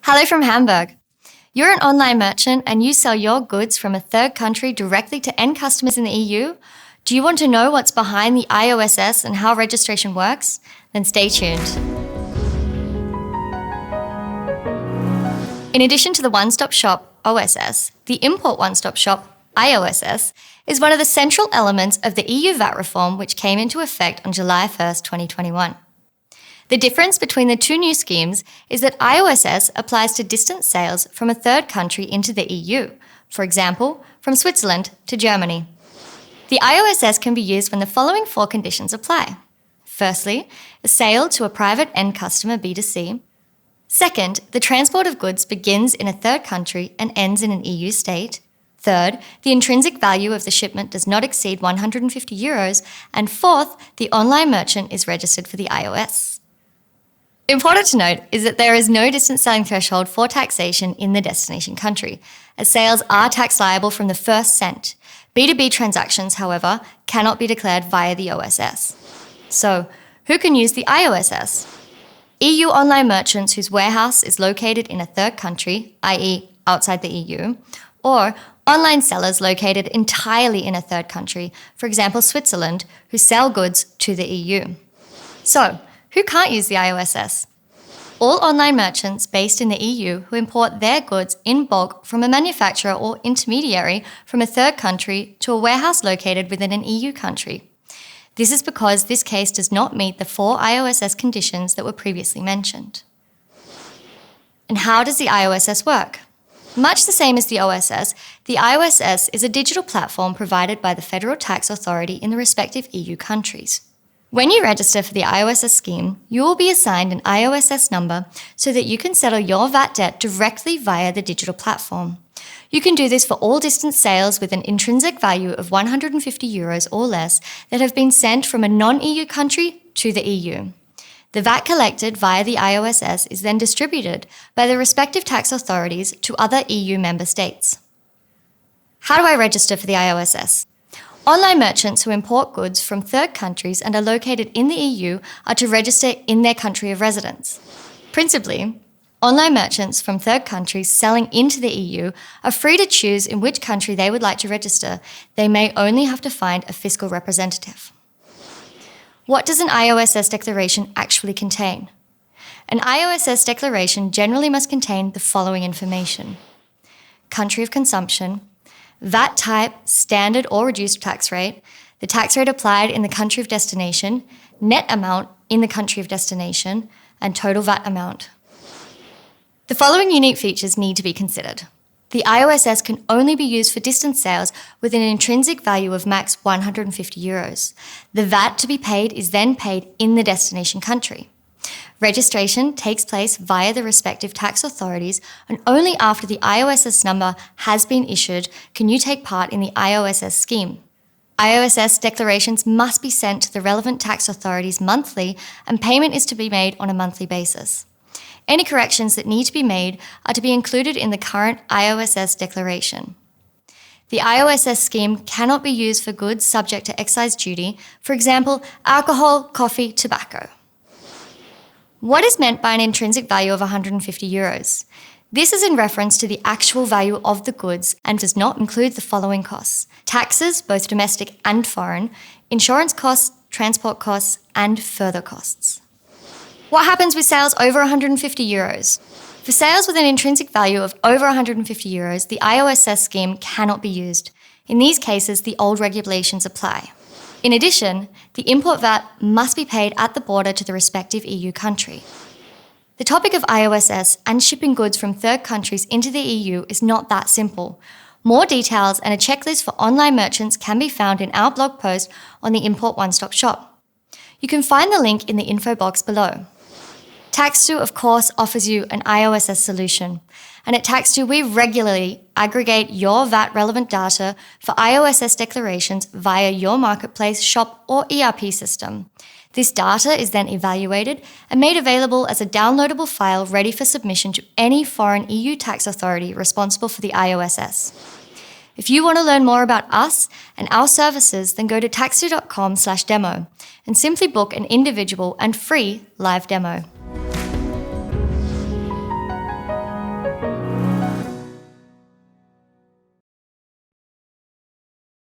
Hello from Hamburg. You're an online merchant and you sell your goods from a third country directly to end customers in the EU? Do you want to know what's behind the IOSS and how registration works? Then stay tuned. In addition to the one-stop shop, OSS, the import one-stop shop, IOSS, is one of the central elements of the EU VAT reform which came into effect on July 1st, 2021. The difference between the two new schemes is that IOSS applies to distant sales from a third country into the EU, for example, from Switzerland to Germany. The IOSS can be used when the following four conditions apply. Firstly, a sale to a private end customer B2C. Second, the transport of goods begins in a third country and ends in an EU state. Third, the intrinsic value of the shipment does not exceed €150. And fourth, the online merchant is registered for the IOSS. Important to note is that there is no distance selling threshold for taxation in the destination country, as sales are tax liable from the first cent. B2B transactions, however, cannot be declared via the OSS. So, who can use the IOSS? EU online merchants whose warehouse is located in a third country, i.e. outside the EU, or online sellers located entirely in a third country, for example Switzerland, who sell goods to the EU. So, who can't use the IOSS? All online merchants based in the EU who import their goods in bulk from a manufacturer or intermediary from a third country to a warehouse located within an EU country. This is because this case does not meet the four IOSS conditions that were previously mentioned. And how does the IOSS work? Much the same as the OSS, the IOSS is a digital platform provided by the Federal Tax Authority in the respective EU countries. When you register for the IOSS scheme, you will be assigned an IOSS number so that you can settle your VAT debt directly via the digital platform. You can do this for all distance sales with an intrinsic value of €150 or less that have been sent from a non-EU country to the EU. The VAT collected via the IOSS is then distributed by the respective tax authorities to other EU member states. How do I register for the IOSS? Online merchants who import goods from third countries and are located in the EU are to register in their country of residence. Principally, online merchants from third countries selling into the EU are free to choose in which country they would like to register. They may only have to find a fiscal representative. What does an IOSS declaration actually contain? An IOSS declaration generally must contain the following information: country of consumption, VAT type, standard or reduced tax rate, the tax rate applied in the country of destination, net amount in the country of destination, and total VAT amount. The following unique features need to be considered. The IOSS can only be used for distance sales with an intrinsic value of max €150. The VAT to be paid is then paid in the destination country. Registration takes place via the respective tax authorities, and only after the IOSS number has been issued can you take part in the IOSS scheme. IOSS declarations must be sent to the relevant tax authorities monthly, and payment is to be made on a monthly basis. Any corrections that need to be made are to be included in the current IOSS declaration. The IOSS scheme cannot be used for goods subject to excise duty, for example, alcohol, coffee, tobacco. What is meant by an intrinsic value of €150? This is in reference to the actual value of the goods and does not include the following costs: taxes, both domestic and foreign, insurance costs, transport costs, and further costs. What happens with sales over €150? For sales with an intrinsic value of over €150, the IOSS scheme cannot be used. In these cases, the old regulations apply. In addition, the import VAT must be paid at the border to the respective EU country. The topic of IOSS and shipping goods from third countries into the EU is not that simple. More details and a checklist for online merchants can be found in our blog post on the Import One Stop Shop. You can find the link in the info box below. Tax2, of course, offers you an IOSS solution. And at Tax2, we regularly aggregate your VAT-relevant data for IOSS declarations via your marketplace, shop, or ERP system. This data is then evaluated and made available as a downloadable file ready for submission to any foreign EU tax authority responsible for the IOSS. If you want to learn more about us and our services, then go to tax2.com/demo and simply book an individual and free live demo.